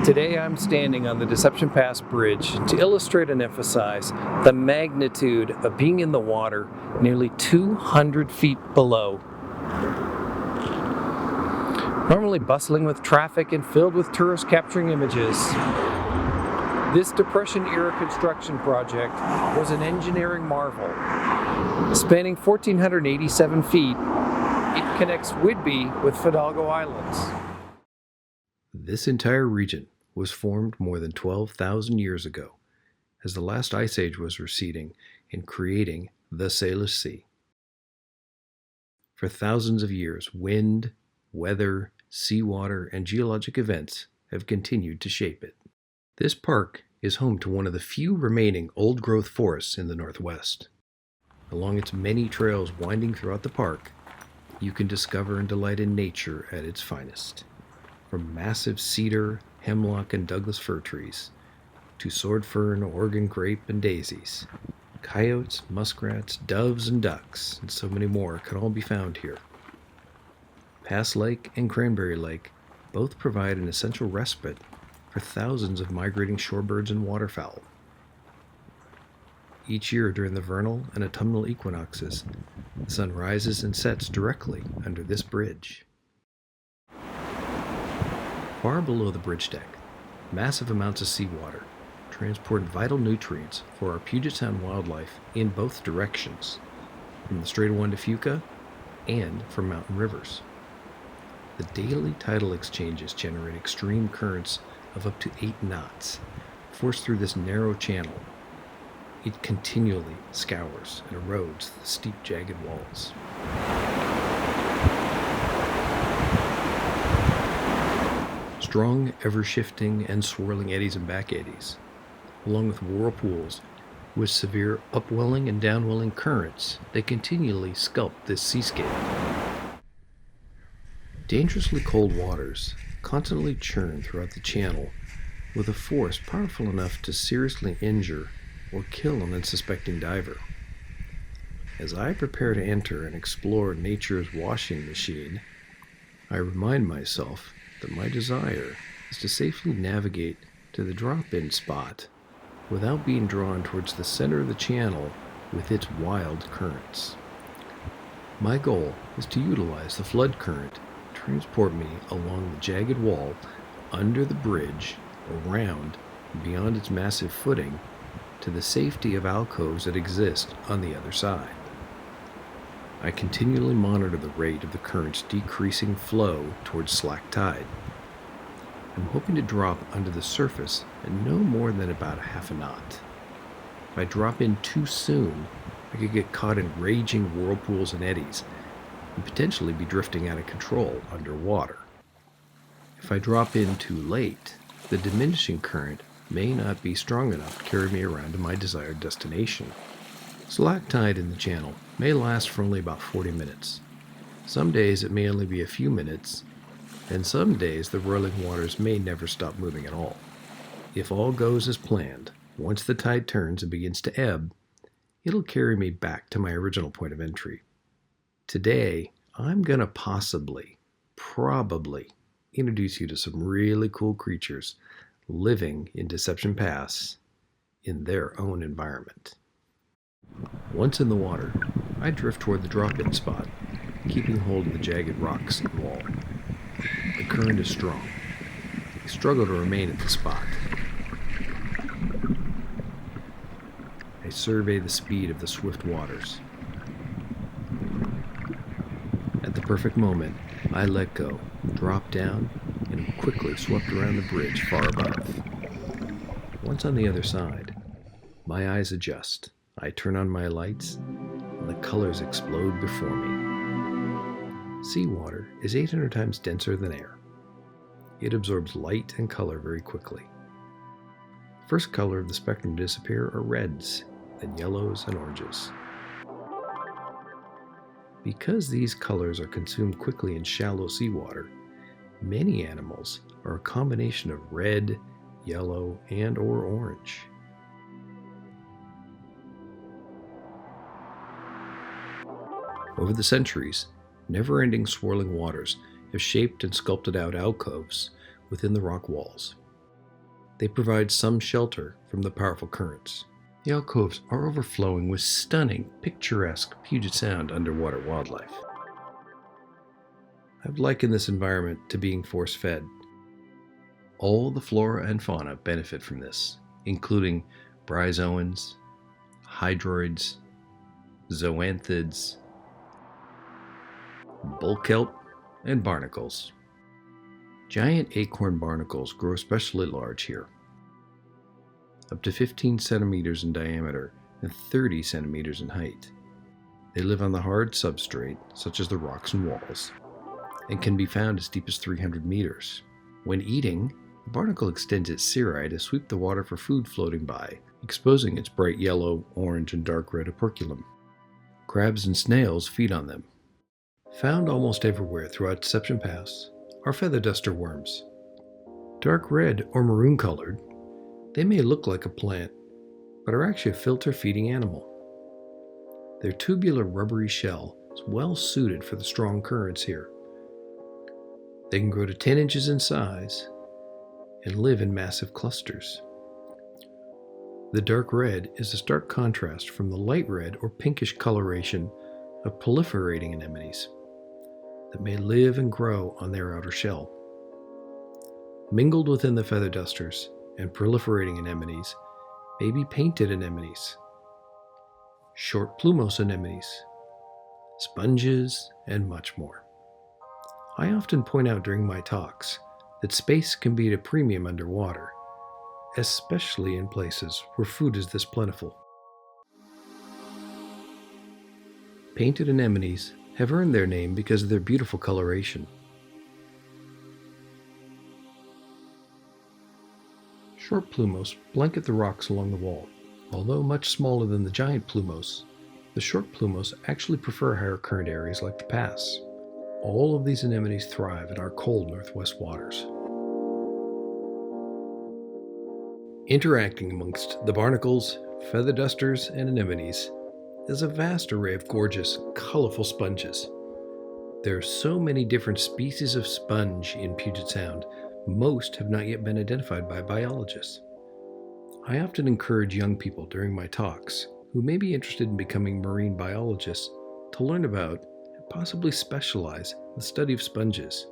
Today I'm standing on the Deception Pass Bridge to illustrate and emphasize the magnitude of being in the water nearly 200 feet below. Normally bustling with traffic and filled with tourists capturing images, this Depression-era construction project was an engineering marvel. Spanning 1,487 feet, it connects Whidbey with Fidalgo Islands. This entire region was formed more than 12,000 years ago, as the last ice age was receding and creating the Salish Sea. For thousands of years, wind, weather, seawater, and geologic events have continued to shape it. This park is home to one of the few remaining old-growth forests in the Northwest. Along its many trails winding throughout the park, you can discover and delight in nature at its finest. From massive cedar, hemlock, and Douglas fir trees, to sword fern, Oregon grape, and daisies, coyotes, muskrats, doves, and ducks, and so many more can all be found here. Pass Lake and Cranberry Lake both provide an essential respite for thousands of migrating shorebirds and waterfowl. Each year during the vernal and autumnal equinoxes, the sun rises and sets directly under this bridge. Far below the bridge deck, massive amounts of seawater transport vital nutrients for our Puget Sound wildlife in both directions, from the Strait of Juan de Fuca and from mountain rivers. The daily tidal exchanges generate extreme currents of up to 8 knots, forced through this narrow channel. It continually scours and erodes the steep, jagged walls. Strong, ever-shifting, and swirling eddies and back eddies, along with whirlpools with severe upwelling and downwelling currents that continually sculpt this seascape. Dangerously cold waters constantly churn throughout the channel with a force powerful enough to seriously injure or kill an unsuspecting diver. As I prepare to enter and explore nature's washing machine, I remind myself that my desire is to safely navigate to the drop-in spot without being drawn towards the center of the channel with its wild currents. My goal is to utilize the flood current to transport me along the jagged wall, under the bridge, around, and beyond its massive footing, to the safety of alcoves that exist on the other side. I continually monitor the rate of the current's decreasing flow towards slack tide. I'm hoping to drop under the surface at no more than about a half a knot. If I drop in too soon, I could get caught in raging whirlpools and eddies and potentially be drifting out of control underwater. If I drop in too late, the diminishing current may not be strong enough to carry me around to my desired destination. Slack tide in the channel may last for only about 40 minutes. Some days it may only be a few minutes, and some days the whirling waters may never stop moving at all. If all goes as planned, once the tide turns and begins to ebb, it'll carry me back to my original point of entry. Today, I'm going to probably introduce you to some really cool creatures living in Deception Pass in their own environment. Once in the water, I drift toward the drop-in spot, keeping hold of the jagged rocks and wall. The current is strong. I struggle to remain at the spot. I survey the speed of the swift waters. At the perfect moment, I let go, drop down, and am quickly swept around the bridge far above. Once on the other side, my eyes adjust. I turn on my lights, and the colors explode before me. Seawater is 800 times denser than air. It absorbs light and color very quickly. The first color of the spectrum to disappear are reds, then yellows and oranges. Because these colors are consumed quickly in shallow seawater, many animals are a combination of red, yellow, and/or orange. Over the centuries, never-ending swirling waters have shaped and sculpted out alcoves within the rock walls. They provide some shelter from the powerful currents. The alcoves are overflowing with stunning, picturesque Puget Sound underwater wildlife. I've likened this environment to being force-fed. All the flora and fauna benefit from this, including bryozoans, hydroids, zoanthids, bull kelp, and barnacles. Giant acorn barnacles grow especially large here, up to 15 centimeters in diameter and 30 centimeters in height. They live on the hard substrate, such as the rocks and walls, and can be found as deep as 300 meters. When eating, the barnacle extends its cirri to sweep the water for food floating by, exposing its bright yellow, orange, and dark red operculum. Crabs and snails feed on them. Found almost everywhere throughout Deception Pass are feather duster worms. Dark red or maroon colored, they may look like a plant, but are actually a filter-feeding animal. Their tubular rubbery shell is well suited for the strong currents here. They can grow to 10 inches in size and live in massive clusters. The dark red is a stark contrast from the light red or pinkish coloration of proliferating anemones that may live and grow on their outer shell. Mingled within the feather dusters and proliferating anemones may be painted anemones, short plumose anemones, sponges, and much more. I often point out during my talks that space can be at a premium underwater, especially in places where food is this plentiful. Painted anemones have earned their name because of their beautiful coloration. Short plumose blanket the rocks along the wall. Although much smaller than the giant plumose, the short plumose actually prefer higher current areas like the pass. All of these anemones thrive in our cold northwest waters. Interacting amongst the barnacles, feather dusters, and anemones is a vast array of gorgeous, colorful sponges. There are so many different species of sponge in Puget Sound, most have not yet been identified by biologists. I often encourage young people during my talks who may be interested in becoming marine biologists to learn about and possibly specialize in the study of sponges.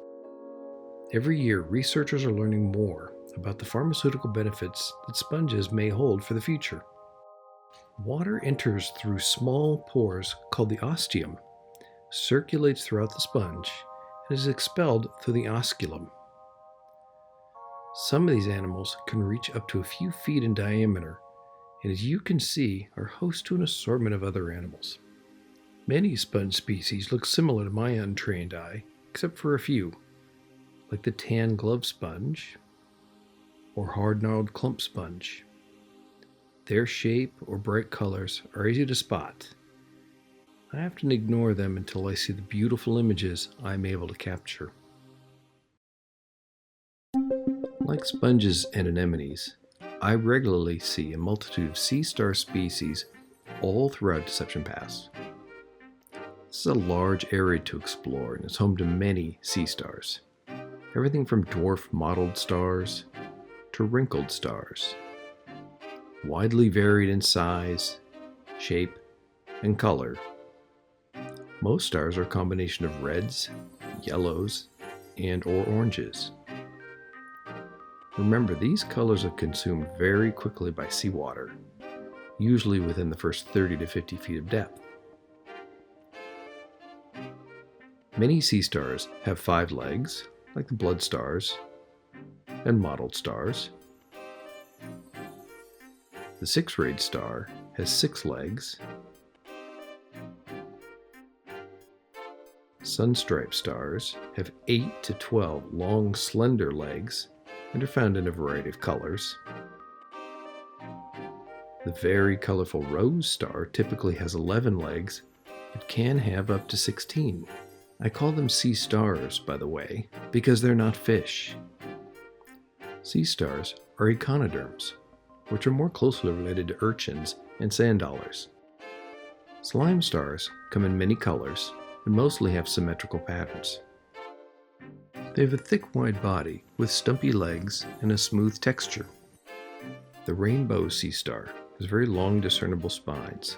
Every year, researchers are learning more about the pharmaceutical benefits that sponges may hold for the future. Water enters through small pores called the ostium, circulates throughout the sponge, and is expelled through the osculum. Some of these animals can reach up to a few feet in diameter, and as you can see, are host to an assortment of other animals. Many sponge species look similar to my untrained eye, except for a few, like the tan glove sponge or hard-gnarled clump sponge. Their shape or bright colors are easy to spot. I often ignore them until I see the beautiful images I'm able to capture. Like sponges and anemones, I regularly see a multitude of sea star species all throughout Deception Pass. This is a large area to explore and is home to many sea stars. Everything from dwarf mottled stars to wrinkled stars. Widely varied in size, shape, and color. Most stars are a combination of reds, yellows, and/or oranges. Remember, these colors are consumed very quickly by seawater, usually within the first 30 to 50 feet of depth. Many sea stars have 5 legs, like the blood stars and mottled stars. The 6-rayed star has 6 legs. Sunstripe stars have 8 to 12 long, slender legs and are found in a variety of colors. The very colorful rose star typically has 11 legs, but can have up to 16. I call them sea stars, by the way, because they're not fish. Sea stars are echinoderms, which are more closely related to urchins and sand dollars. Slime stars come in many colors and mostly have symmetrical patterns. They have a thick, wide body with stumpy legs and a smooth texture. The rainbow sea star has very long discernible spines.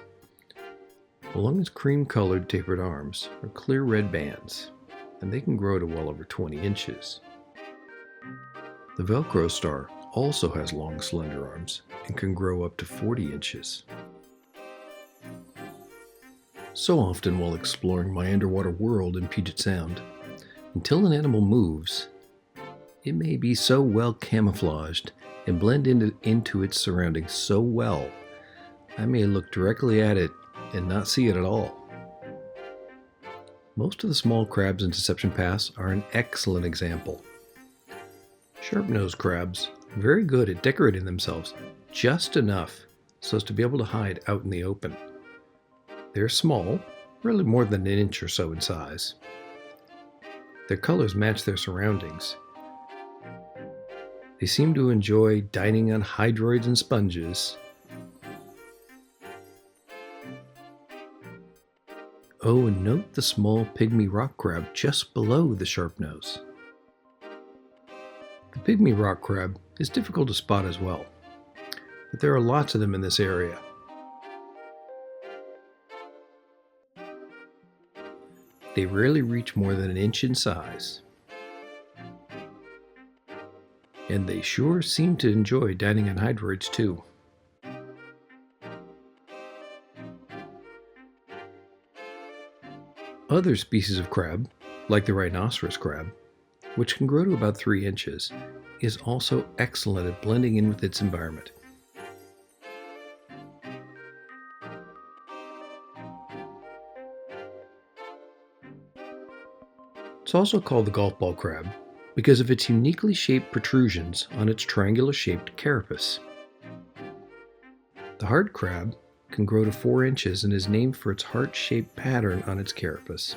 Along its cream-colored tapered arms are clear red bands, and they can grow to well over 20 inches. The Velcro star also has long slender arms and can grow up to 40 inches. So often while exploring my underwater world in Puget Sound, until an animal moves, it may be so well camouflaged and blend into its surroundings so well, I may look directly at it and not see it at all. Most of the small crabs in Deception Pass are an excellent example. Sharp-nosed crabs are very good at decorating themselves just enough so as to be able to hide out in the open. They're small, really more than an inch or so in size. Their colors match their surroundings. They seem to enjoy dining on hydroids and sponges. Oh, and note the small pygmy rock crab just below the sharp nose. The pygmy rock crab is difficult to spot as well, but there are lots of them in this area. They rarely reach more than an inch in size. And they sure seem to enjoy dining on hydroids too. Other species of crab, like the rhinoceros crab, which can grow to about 3 inches, is also excellent at blending in with its environment. It's also called the golf ball crab because of its uniquely shaped protrusions on its triangular-shaped carapace. The hard crab can grow to 4 inches and is named for its heart-shaped pattern on its carapace.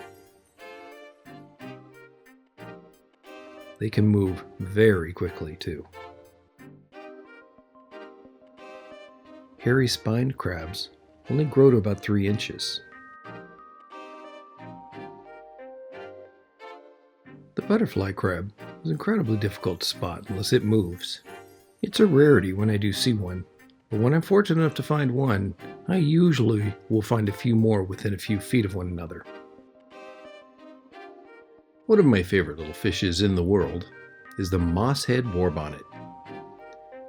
They can move very quickly too. Hairy spined crabs only grow to about 3 inches. The butterfly crab is incredibly difficult to spot unless it moves. It's a rarity when I do see one, but when I'm fortunate enough to find one, I usually will find a few more within a few feet of one another. One of my favorite little fishes in the world is the mosshead warbonnet.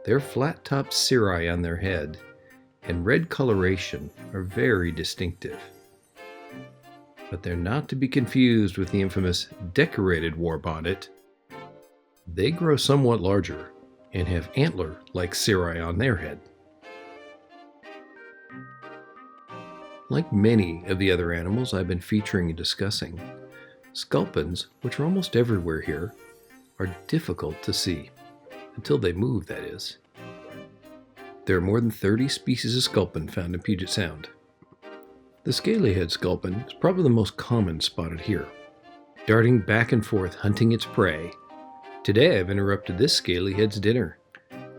Their flat-topped cirri on their head and red coloration are very distinctive. But they're not to be confused with the infamous decorated warbonnet. They grow somewhat larger and have antler-like cirri on their head. Like many of the other animals I've been featuring and discussing, sculpins, which are almost everywhere here, are difficult to see. Until they move, that is. There are more than 30 species of sculpin found in Puget Sound. The scaly-head sculpin is probably the most common spotted here, darting back and forth hunting its prey. Today I've interrupted this scaly-head's dinner.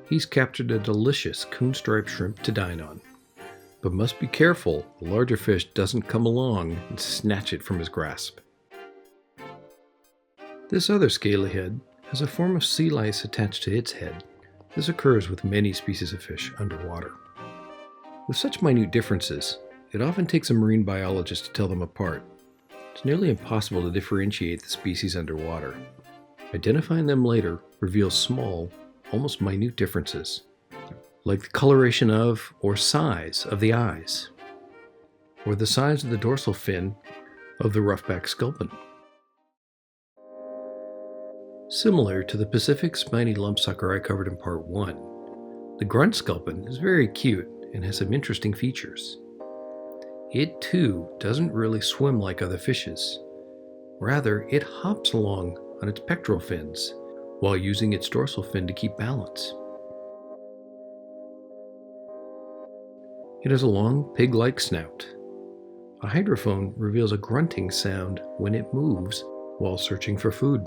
He's captured a delicious coon-striped shrimp to dine on, but must be careful the larger fish doesn't come along and snatch it from his grasp. This other scaly-head has a form of sea lice attached to its head. This occurs with many species of fish underwater. With such minute differences, it often takes a marine biologist to tell them apart. It's nearly impossible to differentiate the species underwater. Identifying them later reveals small, almost minute differences, like the coloration of or size of the eyes, or the size of the dorsal fin of the roughback sculpin. Similar to the Pacific spiny lumpsucker I covered in part 1, the grunt sculpin is very cute and has some interesting features. It too doesn't really swim like other fishes. Rather, it hops along on its pectoral fins while using its dorsal fin to keep balance. It has a long pig-like snout. A hydrophone reveals a grunting sound when it moves while searching for food.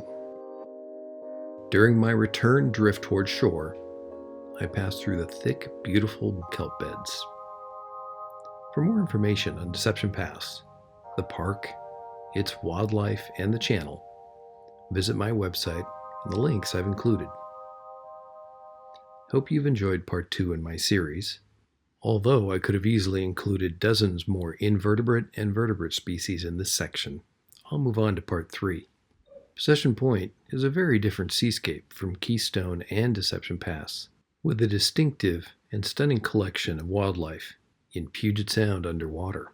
During my return drift toward shore, I passed through the thick, beautiful kelp beds. For more information on Deception Pass, the park, its wildlife, and the channel, visit my website and the links I've included. Hope you've enjoyed part 2 in my series. Although I could have easily included dozens more invertebrate and vertebrate species in this section, I'll move on to part 3. Possession Point is a very different seascape from Keystone and Deception Pass, with a distinctive and stunning collection of wildlife in Puget Sound Underwater.